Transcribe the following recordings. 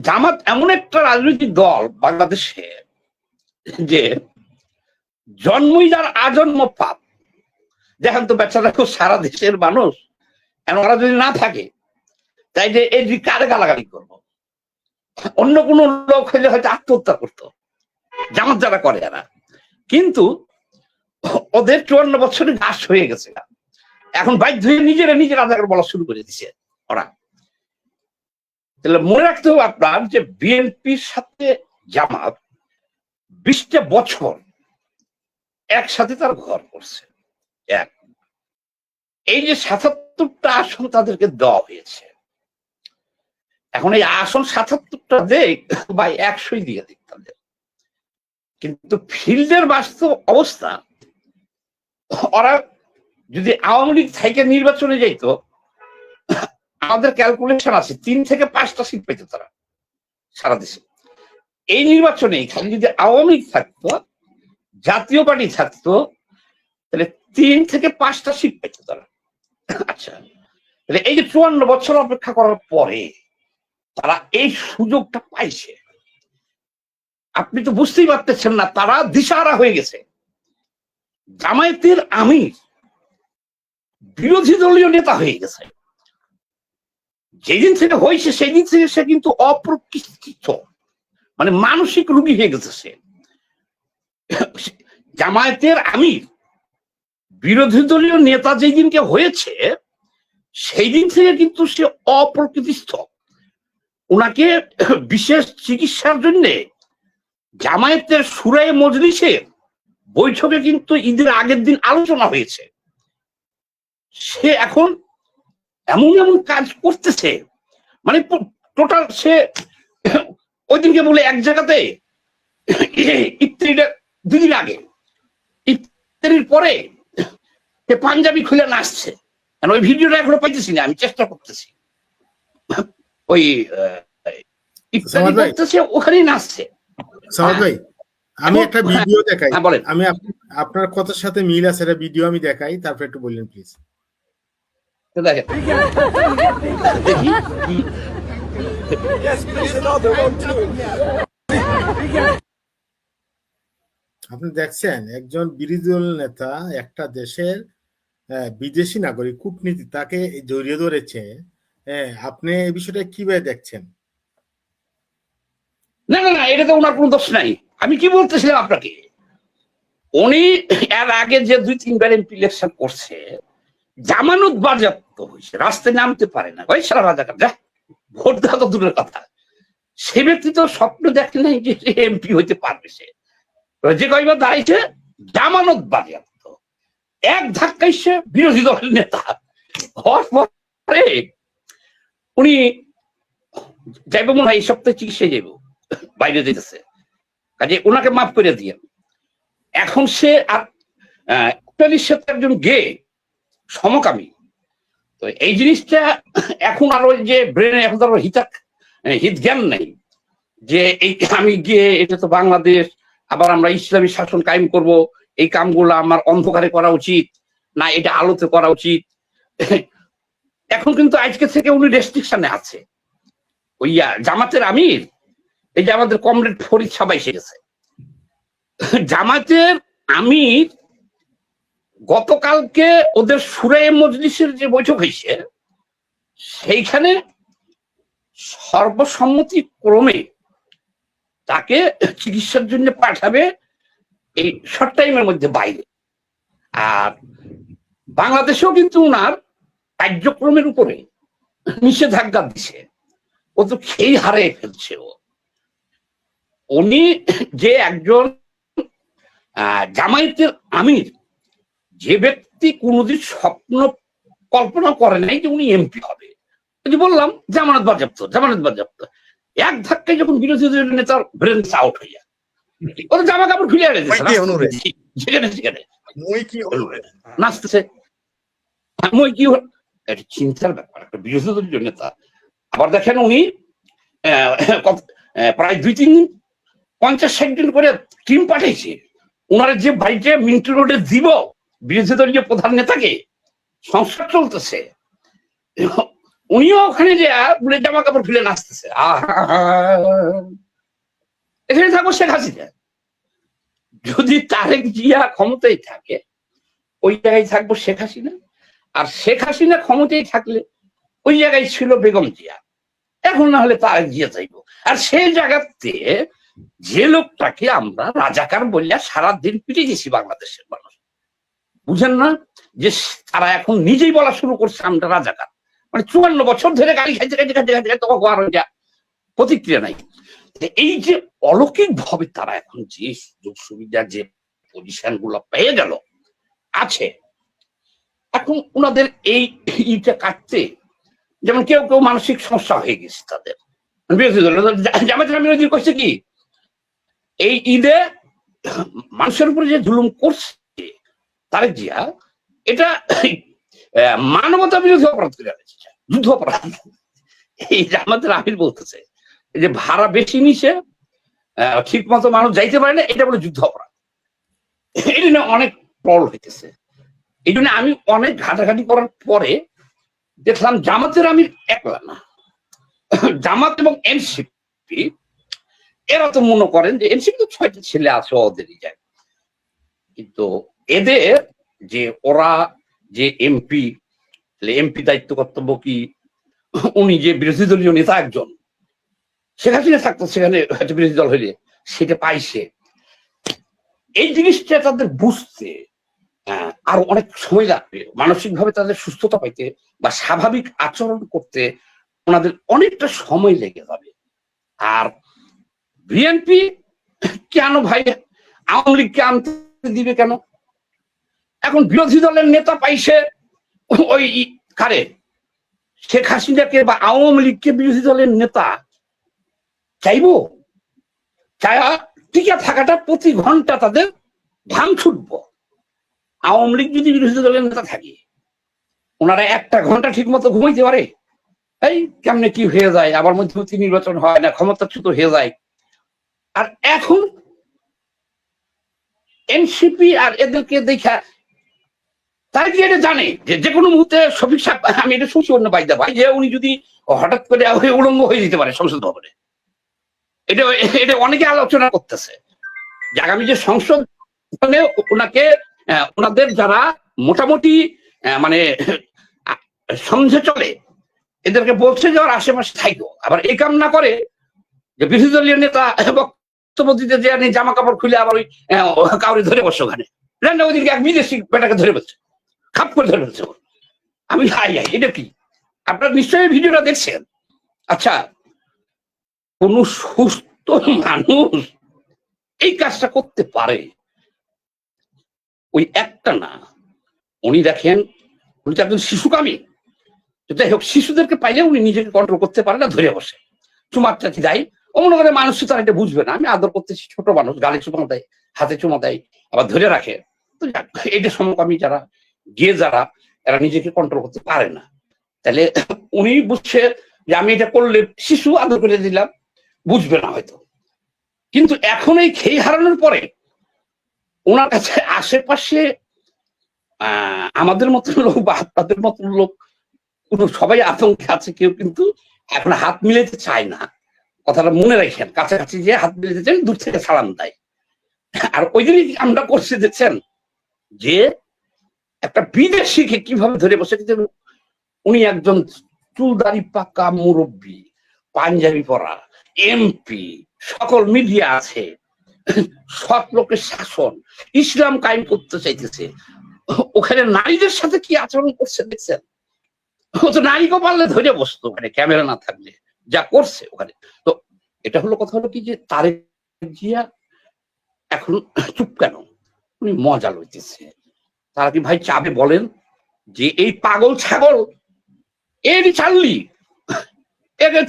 জামাত এমন একটা রাজনৈতিক দল বাংলাদেশে যে জন্মই যার আজন্ম পাপ। দেখেন তো বেচারা সারা দেশের মানুষ ওরা যদি না থাকে তাই যে এই কারে গালাগালি করবো, অন্য কোন লোক হলে হয়তো আত্মহত্যা করতো, জামাত যারা করে এরা। কিন্তু ওদের 54 বছরে ঘাস হয়ে গেছে, এখন বাধ্য হয়ে নিজেরা রাজাকার বলা শুরু করে দিছে ওরা। তাহলে মনে রাখতে হবে আপনার যে বিএনপির সাথে জামাত 20টা বছর একসাথে তার ঘর করছে। এক, এই যে 77টা আসন তাদেরকে দেওয়া হয়েছে, এখন এই আসন 77টা দেখ বা 100 দিয়ে দিক তাদের, কিন্তু ফিল্ডের বাস্তব অবস্থা ওরা যদি আওয়ামী লীগ থেকে নির্বাচনে যাইতো, আমাদের ক্যালকুলেশন আছে 3 থেকে 5টা সিট পেত তারা সারা দেশে। এই নির্বাচনে খালি যদি আওয়ামী লীগ থাকতো, জাতীয় পার্টি থাকতো, তাহলে 3 থেকে 5টা সিট পেত তারা। আচ্ছা, তাহলে এই যে 54 বছর অপেক্ষা করার পরে তারা এই সুযোগটা পাইছে, আপনি তো বুঝতেই পারতেছেন না, তারা দিশাহারা হয়ে গেছে। জামায়াতের আমির বিরোধী দলীয় নেতা হয়ে গেছে, যেদিন থেকে হয়েছে সেই দিন থেকে সে কিন্তু অপ্রতিষ্ঠিত, মানে মানসিক রোগী হয়ে গেছে সে। জামায়াতের আমির বিরোধী দলীয় নেতা যেদিনকে হয়েছে সেই দিন থেকে কিন্তু সে অপ্রকৃতিস্থ। ওনাকে বিশেষ চিকিৎসার জন্য জামায়াতের সুরাই মজলিসের বৈঠকে কিন্তু ঈদের আগের দিন আলোচনা হয়েছে। সে এখন এমন এমন কাজ করতেছে, মানে টোটাল সে ওই দিনকে বলে এক জায়গাতে ইফতারিটা 2 দিন আগে, ইফতারির পরে সে পাঞ্জাবি খুলে নাচছে। ওই ভিডিওটা এখনো পাইতেছি না, আমি চেষ্টা করতেছি। ওই ইফতারি করতেছে, ওখানেই নাচছে। সামাদ ভাই, আমি একটা ভিডিও দেখাই, আমি আপনার কথার সাথে মিল আছে, একটা ভিডিও আমি দেখাই, তারপর একটু বললেন প্লিজ। দেখেন দেখি আপনি দেখছেন একজন বিরোধী দল নেতা একটা দেশের বিদেশি নাগরিক কূটনীতি তাকে জড়িয়ে ধরেছে। আপনি এই বিষয়টা কিভাবে দেখছেন? না না না, এটা তো ওনার কোনো দোষ নাই। আমি কি বলতেছিলাম আপনাকে, উনি এর আগে যে 2-3 বার এমপি ইলেকশন করছে, জামানত বাজেয়াপ্ত হয়েছে, রাস্তায় নামতে পারে না, ওই সারা রাজাকার যা ভোট দেওয়া তো দূরের কথা। সে ব্যক্তি তো স্বপ্ন দেখে নাই যে এমপি হইতে পারবে। সে যে কয়বার দাঁড়াইছে জামানত বাজেয়াপ্ত, এক ধাক্কায় সে বিরোধী দলের নেতা হওয়ার পরে উনি যাইব মনে হয় এই সপ্তাহে চিকিৎসায় যাইব, বাইরে যেতেছে, কাজে ওনাকে মাফ করে দিয়ে এখন সে আর সাথে একজন গে সমকামী। তো এই জিনিসটা এখন আরো যে ব্রেনে এখন তো হিত জ্ঞান নেই যে এই আমি গিয়ে এটা তো বাংলাদেশ, আবার আমরা ইসলামী শাসন কায়েম করব, এই কামগুলো আমার অন্ধকারে করা উচিত না এটা আলোতে করা উচিত। এখন কিন্তু আজকে থেকে উনি রেস্ট্রিকশনে আছে। ওই জামাতের আমির, এই যে আমাদের কমরেড ফরিদ সবাই এসে গেছে, জামাতের আমির গতকালকে ওদের সুরাই মজলিসের যে বৈঠক হয়েছে সেইখানে সর্বসম্মতি ক্রমে তাকে চিকিৎসার জন্য পাঠাবে এই শর্ট টাইমের মধ্যে বাইরে। আর বাংলাদেশেও কিন্তু ওনার কার্যক্রমের উপরে নিষেধাজ্ঞা দিছে, ও তো খেই হারিয়ে ফেলছে। উনি যে একজন জামায়াতের আমির, যে ব্যক্তি কোনোদিন স্বপ্ন কল্পনা করে নাই যে উনি এমপি হবে, বললাম জামানত বাজেয়াপ্ত, এক ধাক্কায় যখন বিরোধী দলের নেতার ব্রেন আউট হয়ে যায়, ওদের জামা কাপড় খুলে যেখানে সেখানে নাচতেছে। এটা চিন্তার ব্যাপার, একটা বিরোধী দলীয় নেতা। আবার দেখেন উনি প্রায় 2-3 দিন 50-60 দিন করে টিম পাঠাইছে ওনারা যে বাড়িতে মিন্টু রোডে দিব বিরোধী দলীয় প্রধান নেতাকে। সংস্কার চলতেছে, উনিও ওখানে যে জামা কাপড় খুলে নাচতেছে, এখানে থাকবো শেখ হাসিনা। যদি তারেক জিয়া ক্ষমতায় থাকে ওই জায়গায় থাকবো শেখ হাসিনা, আর শেখ হাসিনা ক্ষমতায় থাকলে ওই জায়গায় ছিল বেগম জিয়া। এখন না হলে তারেক জিয়া চাইবো। আর সেই জায়গাতে যে লোকটাকে আমরা রাজাকার বললে সারাদিন পিটে গেছি বাংলাদেশের মানুষ, বুঝেন না যে তারা এখন নিজেই বলা শুরু করছে আমরা রাজাকার। মানে 54 বছর ধরে গাড়ি খাইতে খাইতে খাইতে খাইতে খাইতে প্রতিক্রিয়া নাই। এই যে অলৌকিক ভাবে তারা এখন যে সুযোগ সুবিধার যে পজিশন গুলো পেয়ে গেল আছে, এখন ওনাদের এই ইটা কাটতে, যেমন কেউ কেউ মানসিক সমস্যা হয়ে গেছে তাদের বিরোধী দল। জামায়াতের বিরোধী করছে কি, এই ঈদে মানুষের উপরে যে জুলুম করছে তারেক জিয়া, এটা মানবতা বিরোধী অপরাধ করে ফেলেছে, যুদ্ধ অপরাধ। এই জামায়াতের আমির বলতেছে যে ভাড়া বেশি নিছে, ঠিক মতো মানুষ যাইতে পারে না, এটা বলে যুদ্ধ অপরাধ। এই জন্য অনেক ট্রল হইতেছে। এই জন্য আমি অনেক ঘাটাঘাটি করার পরে দেখলাম জামাতের আমির একলা না, জামাত এবং এনসিপি এরা তো মনে করেন যে এনসিপি তো 6টা ছেলে আছে ওদেরই যায়, কিন্তু এদের যে ওরা যে এমপি দায়িত্ব কর্তব্য কি, উনি যে বিরোধী দলীয় নেতা একজন, শেখ হাসিনা থাকতো সেখানে একটা বিরোধী দল হইলে সেটা পাইছে। এই জিনিসটা তাদের বুঝতে আরো অনেক সময় লাগবে, মানসিক ভাবে তাদের সুস্থতা পাইতে বা স্বাভাবিক আচরণ করতে ওনাদের অনেকটা সময় লেগে যাবে। আর বিএনপি কেন ভাই আওয়ামী লীগকে আনতে দিবে কেন? এখন বিরোধী দলের নেতা পাইছে ওই কারে, শেখ হাসিনাকে বা আওয়ামী লীগকে বিরোধী দলের নেতা চাইবো, চায়া টিকে থাকাটা প্রতি ঘন্টা তাদের ঘাম ছুটবো। আওয়ামী লীগ যদি বিরোধী দলের নেতা থাকে, ওনারা 1টা ঘন্টা ঠিক মতো ঘুমাইতে পারে? এই কেমনে কি হয়ে যায়, আবার মধ্যবর্তী নির্বাচন হয় না, ক্ষমতাচ্যুত হয়ে যায়। আর এখন এনসিপি আর এদেরকে দেখা তারা কি এটা জানে যে কোনো মুহূর্তে শফিক সাহেব, আমি এটা শুনছি অন্য বাইদা ভাই, যে উনি যদি হঠাৎ করে উলঙ্গ হয়ে যেতে পারে সংসদ ভবনে। এটা এটা অনেকে আলোচনা করতেছে যে আগামী যে সংসদ ওনাকে ওনাদের যারা মোটামুটি মানে সমঝে চলে এদেরকে বলছে যে ওর আশেপাশে থাইকো, আবার এই কাম না করে যে বিরোধী দলীয় নেতা বক্তব্য দিতে যে জামা কাপড় খুলে আবার ওই কাউরে ধরে বসে ওখানে, ওইদিকে এক বিদেশি বেটাকে ধরে বসছে, খাপ করে ধরে বসছে। আমি হাই হাই, এটা কি? আপনারা নিশ্চয়ই ভিডিওটা দেখছেন। আচ্ছা, কোন সুস্থ মানুষ এই কাজটা করতে পারে? ওই একটা না, উনি দেখেন উনি তো একজন শিশুকামী, যাই হোক শিশুদেরকে পাইলে উনি নিজেকে কন্ট্রোল করতে পারে না, ধরে বসে চুমারটা কি দেয়। ও মনে করে মানুষ তো এটা বুঝবে না, আমি আদর করতেছি, ছোট মানুষ, গালে চুমা দেয়, হাতে চুমা দেয়, আবার ধরে রাখে। তো এইটা সমকামী যারা, গিয়ে যারা, এরা নিজেকে কন্ট্রোল করতে পারে না। তাহলে উনি বুঝছে যে আমি এটা করলে শিশু আদর করে দিলাম, বুঝবে না হয়তো। কিন্তু এখন এই খেয়ে হারানোর পরে ওনার কাছে আশেপাশে আমাদের মতন লোক বা আপনাদের মতন লোক সবাই আতঙ্কে আছে, কেউ কিন্তু এখন হাত মিলাতে চায় না। কথাটা মনে রাখেন, কাছাকাছি যে হাত মিলাতে চান, দূর থেকে সালাম দেয়। আর ওই দিনই আমরা করছি দেখছেন যে একটা বিদেশিকে কিভাবে ধরে বসে, কিন্তু উনি একজন চুলদারি পাকা মুরব্বী, পাঞ্জাবি পরা এমপি, সকল মিডিয়া আছে, সৎ লোকের শাসন, ইসলাম কায়েম করতে চাইতেছে। ওখানে নারীদের সাথে কি আচরণ করছে দেখছেন? ও তো নারীকে পারলে ধরে বসতো ওখানে, ক্যামেরা না থাকলে যা করছে ওখানে। তো এটা হলো কথা হলো কি, যে তারেক জিয়া এখন চুপ কেন? উনি মজা লইতেছে। তারা কি ভাই চাবে বলেন যে এই পাগল ছাগল এরই ছাড়লি,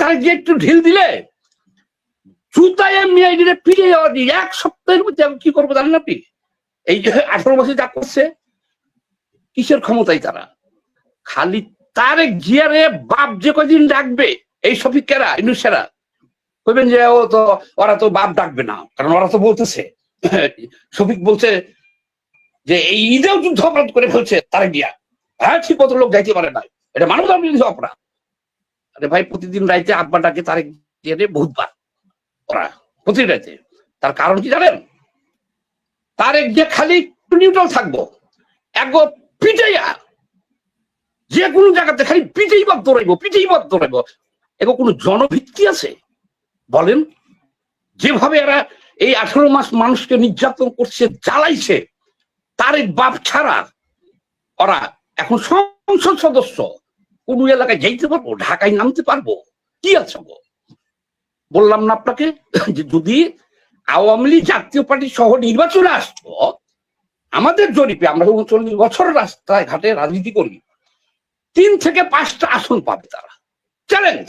তারা যে একটু ঢিল দিলে জুতায় মেয়ে পিড়ে এক সপ্তাহের মধ্যে কি করবো জানেন আপনি? এই যে 18 বছর যা করছে, কিসের ক্ষমতায় তারা? খালি তারেক জিয়ারে বাপ যে কদিন ডাকবে এই শফিকেরা, ইনুসেরা কইবেন যে ও তো, ওরা তো বাপ ডাকবে না, কারণ ওরা তো বলতেছে, শফিক বলছে যে এই ঈদেও যুদ্ধ অপরাধ করে ফেলছে তারেক জিয়া। হ্যাঁ, ঠিক মতো লোক যাইতে পারে না, এটা মানবতা বিরোধী অপরাধ। আরে ভাই প্রতিদিন রাইতে আব্বা ডাকে তারেক জিয়ারে বহুতবার, ওরা প্রতিদিন রাইতে। তার কারণ কি জানেন? তারেক জিয়া খালি নিউট্রাল থাকবো, এক পিটাইয়া যে কোনো জায়গাতে খালি পিটাইবাদ দৌড়াইবো। এগো কোনো জনভিত্তি আছে বলেন? যেভাবে এরা এই 18 মাস মানুষকে নির্যাতন করছে, জ্বালাইছে, তারেক বাপ ছাড়া ওরা এখন সংসদ সদস্য, কোন এলাকায় যাইতে পারবো, ঢাকায় নামতে পারবো, কি আছে গো? বললাম না আপনাকে যে যদি আওয়ামী লীগ জাতীয় পার্টি সহ নির্বাচনে আসতো, আমাদের জরিপে, আমরা 39 বছর রাস্তায় ঘাটে রাজনীতি করি, 3 থেকে 5টা আসন পাবে তারা, চ্যালেঞ্জ।